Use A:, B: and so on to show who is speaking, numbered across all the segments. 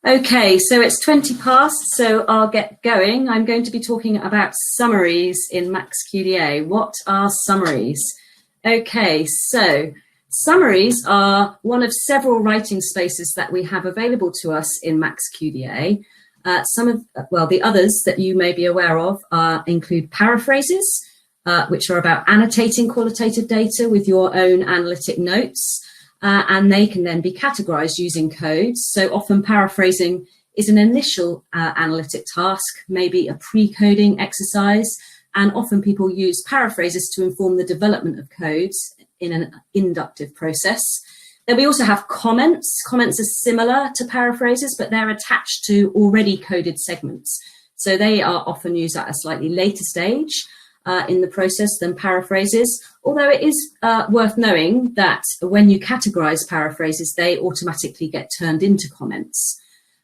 A: Okay, so it's 20 past, so I'll get going. I'm going to be talking about summaries in MAXQDA. What are summaries? Okay, so summaries are one of several writing spaces that we have available to us in MAXQDA. The others that you may be aware of include paraphrases, which are about annotating qualitative data with your own analytic notes. And they can then be categorized using codes. So often paraphrasing is an initial analytic task, maybe a pre-coding exercise, and often people use paraphrases to inform the development of codes in an inductive process. Then we also have comments. Comments are similar to paraphrases, but they're attached to already coded segments. So they are often used at a slightly later stage in the process than paraphrases, although it is worth knowing that when you categorize paraphrases, they automatically get turned into comments.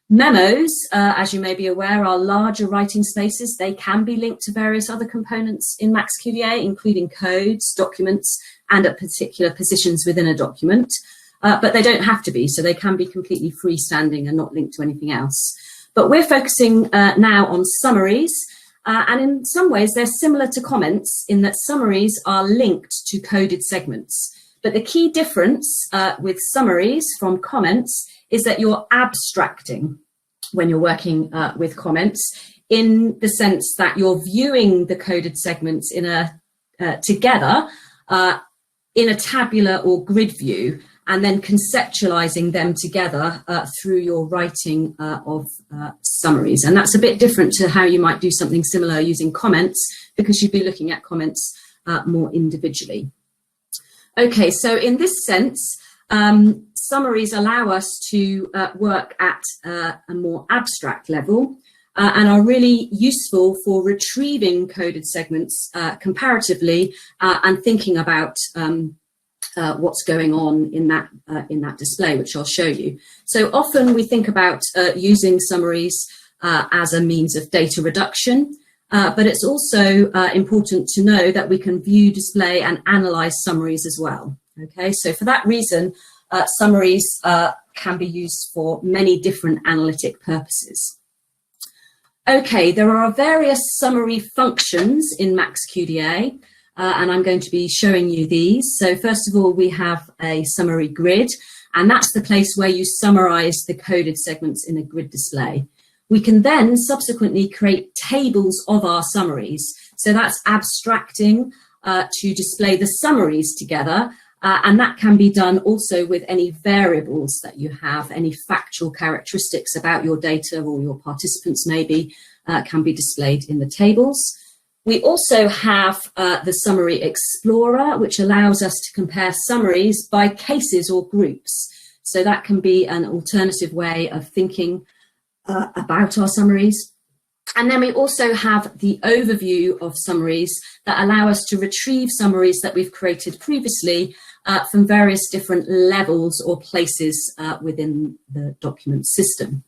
A: Memos, as you may be aware, are larger writing spaces. They can be linked to various other components in MAXQDA, including codes, documents, and at particular positions within a document, but they don't have to be, so they can be completely freestanding and not linked to anything else. But we're focusing now on summaries. And in some ways, they're similar to comments in that summaries are linked to coded segments. But the key difference with summaries from comments is that you're abstracting when you're working with comments, in the sense that you're viewing the coded segments in together in a tabular or grid view, and then conceptualizing them together through your writing of summaries. And that's a bit different to how you might do something similar using comments, because you'd be looking at comments more individually. Okay, so in this sense, summaries allow us to work at a more abstract level and are really useful for retrieving coded segments comparatively and thinking about what's going on in that display, which I'll show you. So often we think about using summaries as a means of data reduction, but it's also important to know that we can view, display, and analyze summaries as well. Okay, so for that reason, summaries can be used for many different analytic purposes. Okay, there are various summary functions in MAXQDA. And I'm going to be showing you these. So first of all, we have a summary grid, and that's the place where you summarize the coded segments in a grid display. We can then subsequently create tables of our summaries. So that's abstracting to display the summaries together. And that can be done also with any variables that you have, any factual characteristics about your data or your participants maybe can be displayed in the tables. We also have the Summary Explorer, which allows us to compare summaries by cases or groups. So that can be an alternative way of thinking about our summaries. And then we also have the overview of summaries that allow us to retrieve summaries that we've created previously from various different levels or places within the document system.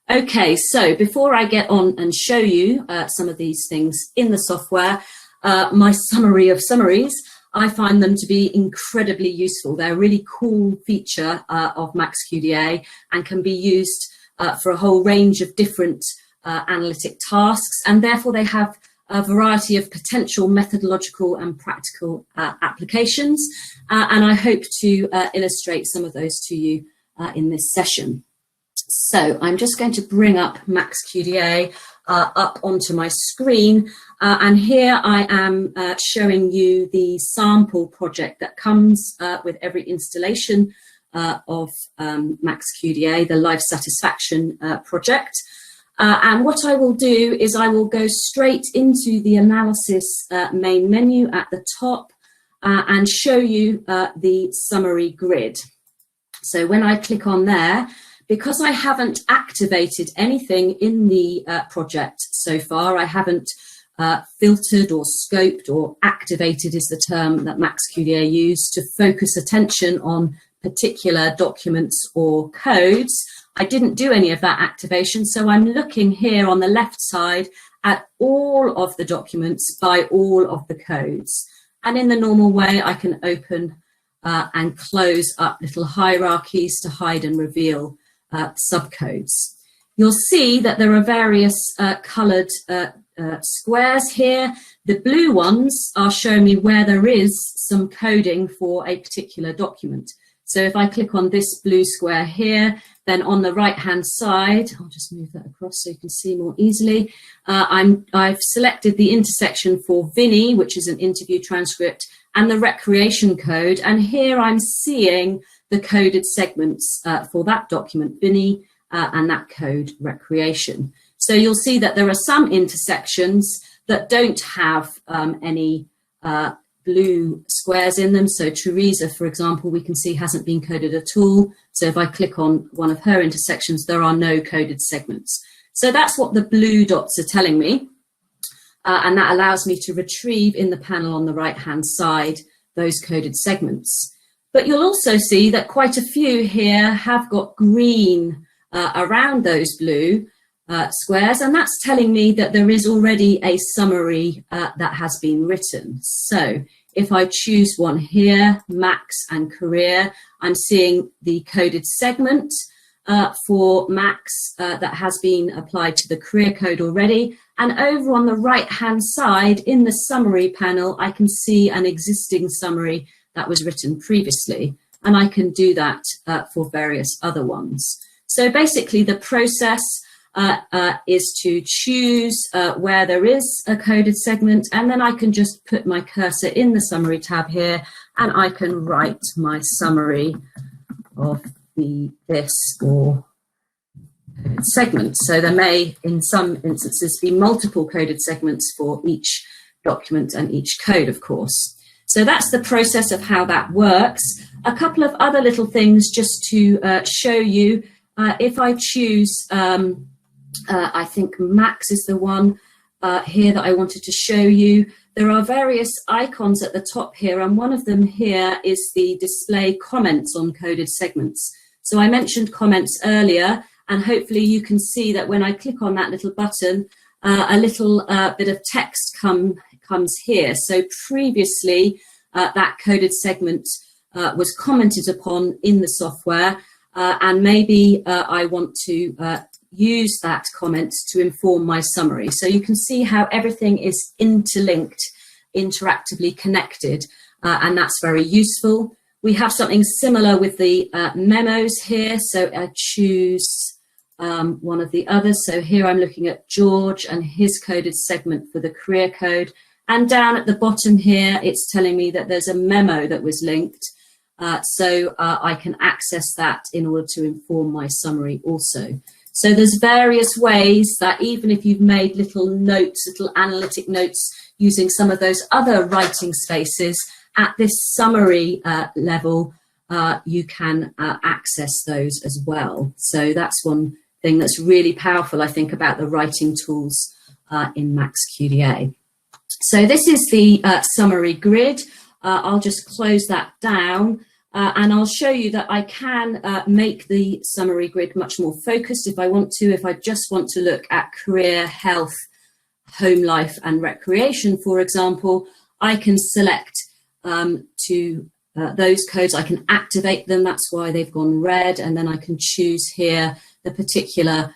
A: Okay, so before I get on and show you some of these things in the software, my summary of summaries, I find them to be incredibly useful. They're a really cool feature of MAXQDA and can be used for a whole range of different analytic tasks, and therefore they have a variety of potential methodological and practical applications, and I hope to illustrate some of those to you in this session. So I'm just going to bring up MAXQDA up onto my screen, and here I am showing you the sample project that comes with every installation of MAXQDA, the Life Satisfaction project. And what I will do is I will go straight into the analysis main menu at the top and show you the summary grid. So when I click on there, because I haven't activated anything in the project so far, I haven't filtered or scoped, or activated is the term that MAXQDA used to focus attention on particular documents or codes. I didn't do any of that activation, so I'm looking here on the left side at all of the documents by all of the codes. And in the normal way, I can open and close up little hierarchies to hide and reveal subcodes. You'll see that there are various coloured squares here. The blue ones are showing me where there is some coding for a particular document. So if I click on this blue square here, then on the right-hand side, I'll just move that across so you can see more easily. I've selected the intersection for Vinny, which is an interview transcript, and the recreation code. And here I'm seeing the coded segments for that document, Vinny, and that code, recreation. So you'll see that there are some intersections that don't have any blue squares in them. So Teresa, for example, we can see hasn't been coded at all. So if I click on one of her intersections, there are no coded segments. So that's what the blue dots are telling me. And that allows me to retrieve in the panel on the right-hand side those coded segments. But you'll also see that quite a few here have got green around those blue squares, and that's telling me that there is already a summary that has been written. So if I choose one here, Max and Career, I'm seeing the coded segment for Max that has been applied to the career code already. And over on the right-hand side in the summary panel, I can see an existing summary that was written previously, and I can do that for various other ones. So basically the process is to choose where there is a coded segment, and then I can just put my cursor in the summary tab here, and I can write my summary of this or segment. So there may, in some instances, be multiple coded segments for each document and each code, of course. So that's the process of how that works. A couple of other little things just to show you. If I choose, I think Max is the one here that I wanted to show you. There are various icons at the top here, and one of them here is the display comments on coded segments. So I mentioned comments earlier, and hopefully you can see that when I click on that little button, a little bit of text comes here. So previously, that coded segment was commented upon in the software, and maybe I want to use that comment to inform my summary. So you can see how everything is interlinked, interactively connected, and that's very useful. We have something similar with the memos here. So I choose one of the others. So here I'm looking at George and his coded segment for the career code. And down at the bottom here, it's telling me that there's a memo that was linked. So I can access that in order to inform my summary also. So there's various ways that even if you've made little notes, little analytic notes using some of those other writing spaces, at this summary level, you can access those as well. So that's one thing that's really powerful, I think, about the writing tools in MAXQDA. So this is the summary grid. I'll just close that down. And I'll show you that I can make the summary grid much more focused if I want to. If I just want to look at career, health, home life and recreation, for example, I can select to those codes. I can activate them. That's why they've gone red. And then I can choose here the particular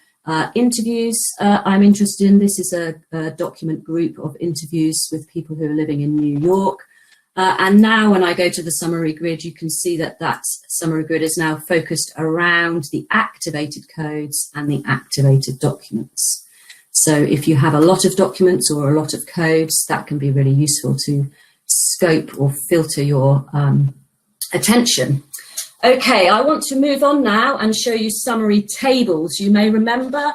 A: interviews I'm interested in. This is a document group of interviews with people who are living in New York. And now when I go to the summary grid, you can see that that summary grid is now focused around the activated codes and the activated documents. So if you have a lot of documents or a lot of codes, that can be really useful to scope or filter your attention. Okay, I want to move on now and show you summary tables. You may remember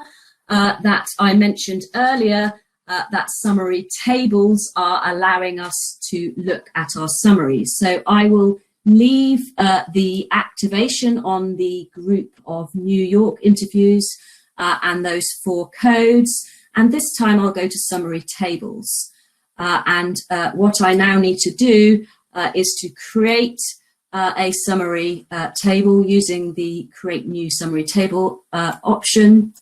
A: that I mentioned earlier that summary tables are allowing us to look at our summaries. So I will leave the activation on the group of New York interviews and those 4 codes. And this time I'll go to summary tables. And what I now need to do is to create a summary table using the create new summary table option.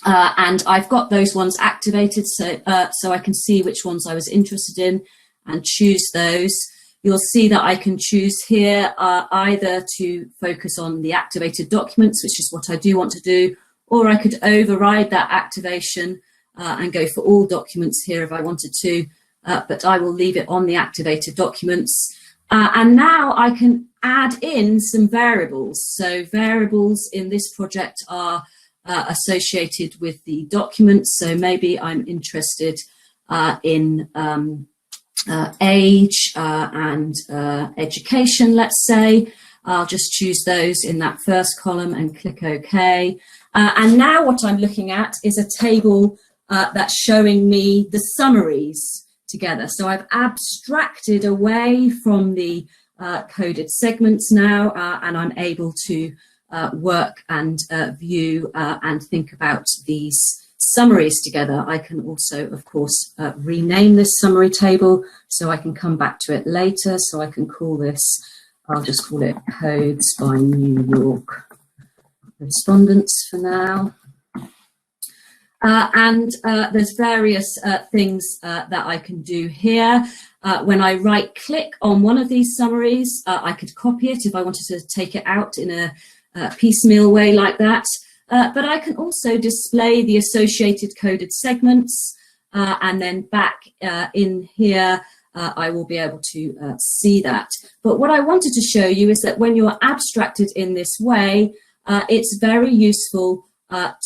A: And I've got those ones activated so I can see which ones I was interested in and choose those. you'll see that I can choose here either to focus on the activated documents, which is what I do want to do, or I could override that activation and go for all documents here if I wanted to, but I will leave it on the activated documents. And now I can add in some variables. So variables in this project are associated with the documents. So maybe I'm interested in age and education, let's say. I'll just choose those in that first column and click OK. And now what I'm looking at is a table that's showing me the summaries together. So I've abstracted away from the coded segments now, and I'm able to work and view and think about these summaries together. I can also, of course, rename this summary table, so I can come back to it later. So I can call this, I'll just call it Codes by New York Respondents for now. And there's various things that I can do here. When I right click on one of these summaries, I could copy it if I wanted to take it out in a piecemeal way like that. But I can also display the associated coded segments, and then back in here, I will be able to see that. But what I wanted to show you is that when you're abstracted in this way, it's very useful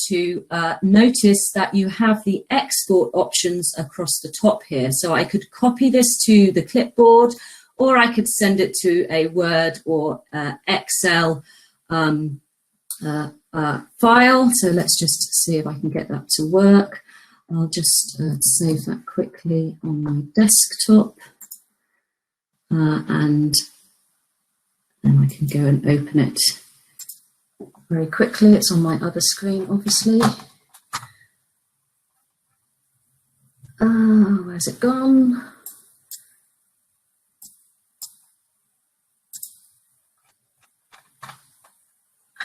A: to notice that you have the export options across the top here. So I could copy this to the clipboard, or I could send it to a Word or Excel file. So let's just see if I can get that to work. I'll just save that quickly on my desktop, and then I can go and open it very quickly. It's on my other screen, obviously. Where's it gone?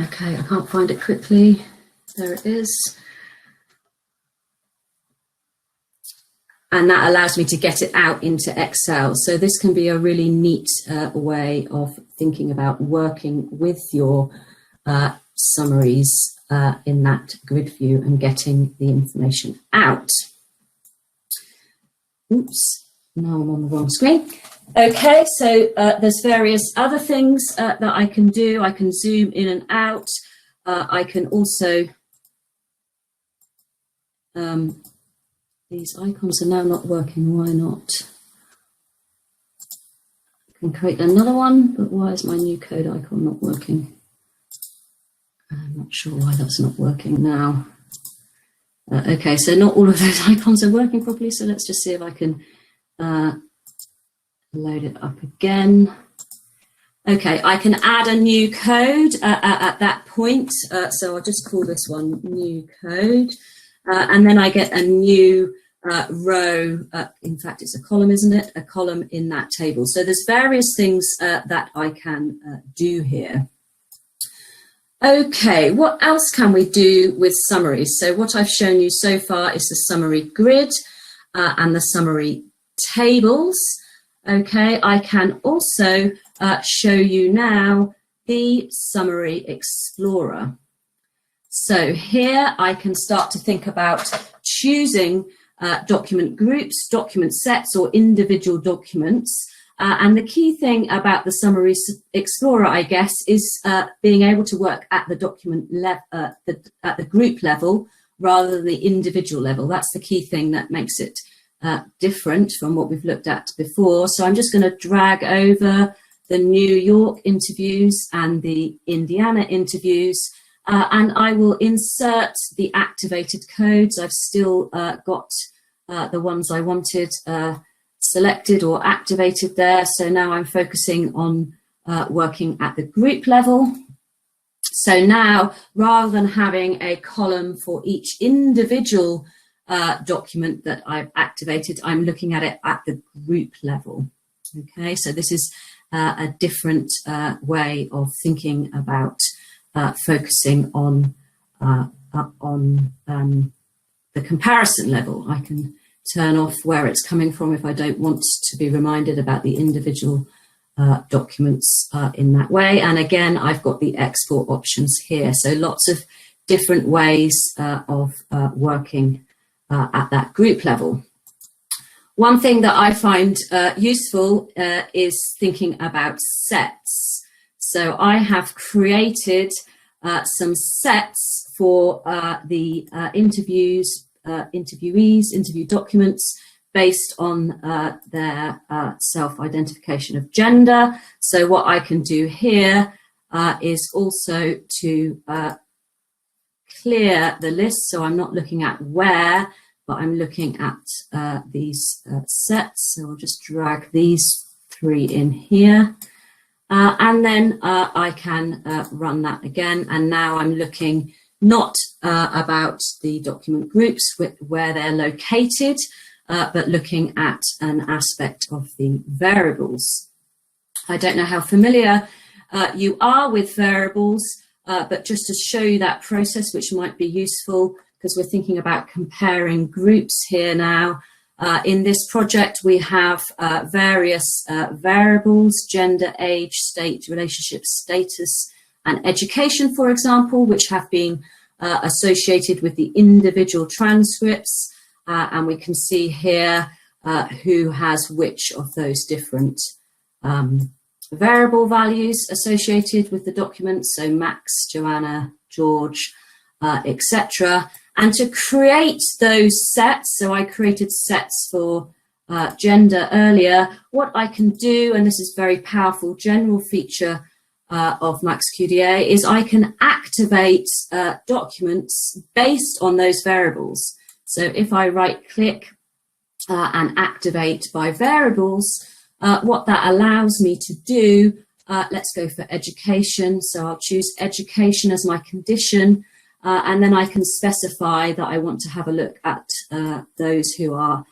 A: Okay, I can't find it quickly. There it is. And that allows me to get it out into Excel. So this can be a really neat way of thinking about working with your summaries in that grid view and getting the information out. Oops, now I'm on the wrong screen. Okay, so there's various other things that I can do. I can zoom in and out. I can also, these icons are now not working, why not? I can create another one, but why is my new code icon not working? I'm not sure why that's not working now. Okay, so not all of those icons are working properly, so let's just see if I can load it up again. Okay, I can add a new code at that point, so I'll just call this one new code, and then I get a new row, in fact it's a column, isn't it? A column in that table. So there's various things that I can do here. Okay, what else can we do with summaries? So what I've shown you so far is the summary grid and the summary tables. Okay, I can also show you now the Summary Explorer. So here I can start to think about choosing document groups, document sets, or individual documents. And the key thing about the Summary Explorer, I guess, is being able to work at the document level, at the group level, rather than the individual level. That's the key thing that makes it different from what we've looked at before. So I'm just going to drag over the New York interviews and the Indiana interviews, and I will insert the activated codes. I've still got the ones I wanted selected or activated there. So now I'm focusing on working at the group level. So now, rather than having a column for each individual document that I've activated, I'm looking at it at the group level. Okay, so this is a different way of thinking about focusing on the comparison level. I can turn off where it's coming from if I don't want to be reminded about the individual documents in that way. And again, I've got the export options here. So lots of different ways of working at that group level. One thing that I find useful is thinking about sets. So I have created some sets for the interviewees, interview documents based on their self-identification of gender. So what I can do here is also to clear the list. So I'm not looking at where, but I'm looking at these sets. So I'll just drag these 3 in here. And then I can run that again. And now I'm looking not about the document groups where they're located, but looking at an aspect of the variables. I don't know how familiar you are with variables, but just to show you that process, which might be useful, because we're thinking about comparing groups here now. In this project, we have various variables: gender, age, state, relationship status, and education, for example, which have been associated with the individual transcripts. And we can see here who has which of those different variable values associated with the document. So Max, Joanna, George, etc. And to create those sets, so I created sets for gender earlier, what I can do, and this is a very powerful general feature of MAXQDA, is I can activate documents based on those variables. So if I right click and activate by variables, what that allows me to do, let's go for education. So I'll choose education as my condition. And then I can specify that I want to have a look at those who are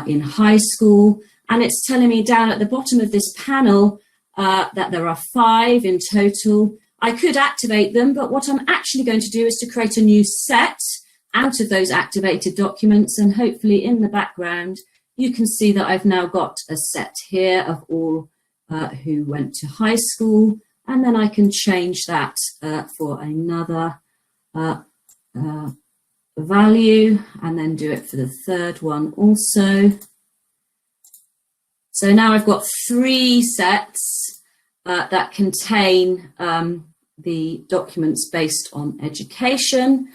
A: in high school. And it's telling me down at the bottom of this panel that there are 5 in total. I could activate them, but what I'm actually going to do is to create a new set out of those activated documents. And hopefully in the background, you can see that I've now got a set here of all who went to high school. And then I can change that for another value, and then do it for the 3rd one also. So now I've got 3 sets that contain the documents based on education.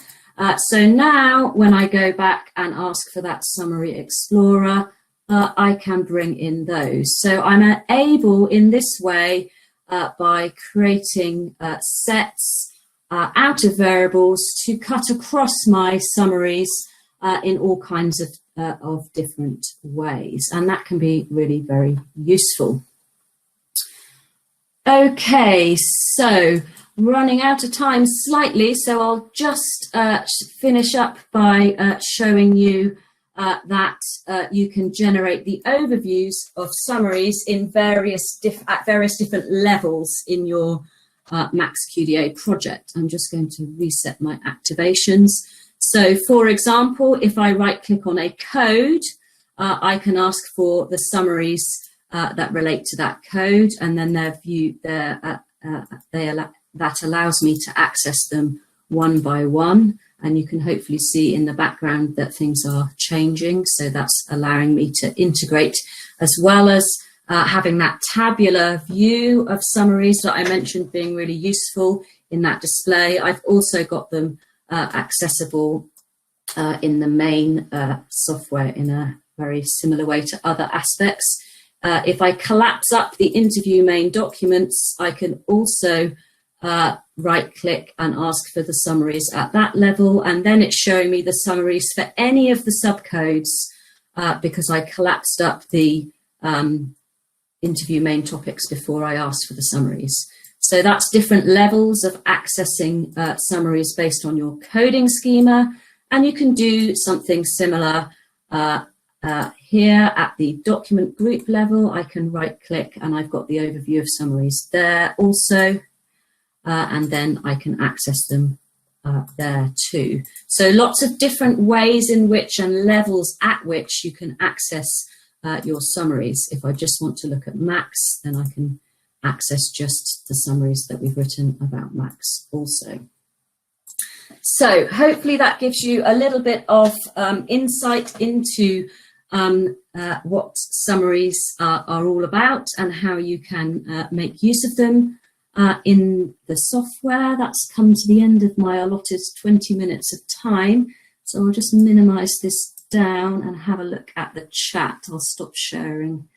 A: So now when I go back and ask for that Summary Explorer, I can bring in those. So I'm able in this way, by creating sets out of variables, to cut across my summaries in all kinds of different ways. And that can be really very useful. Okay, so running out of time slightly, so I'll just finish up by showing you that you can generate the overviews of summaries in at various different levels in your MAXQDA project. I'm just going to reset my activations. So for example, if I right click on a code, I can ask for the summaries that relate to that code, and then that allows me to access them one by one. And you can hopefully see in the background that things are changing. So that's allowing me to integrate, as well as having that tabular view of summaries that I mentioned being really useful in that display. I've also got them accessible in the main software in a very similar way to other aspects. If I collapse up the interview main documents, I can also right click and ask for the summaries at that level, and then it's showing me the summaries for any of the subcodes because I collapsed up the interview main topics before I asked for the summaries. So that's different levels of accessing summaries based on your coding schema, and you can do something similar here at the document group level. I can right click and I've got the overview of summaries there also. And then I can access them there too. So lots of different ways in which and levels at which you can access your summaries. If I just want to look at Max, then I can access just the summaries that we've written about Max also. So hopefully that gives you a little bit of insight into what summaries are all about and how you can make use of them in the software. That's come to the end of my allotted 20 minutes of time. So I'll just minimize this down and have a look at the chat. I'll stop sharing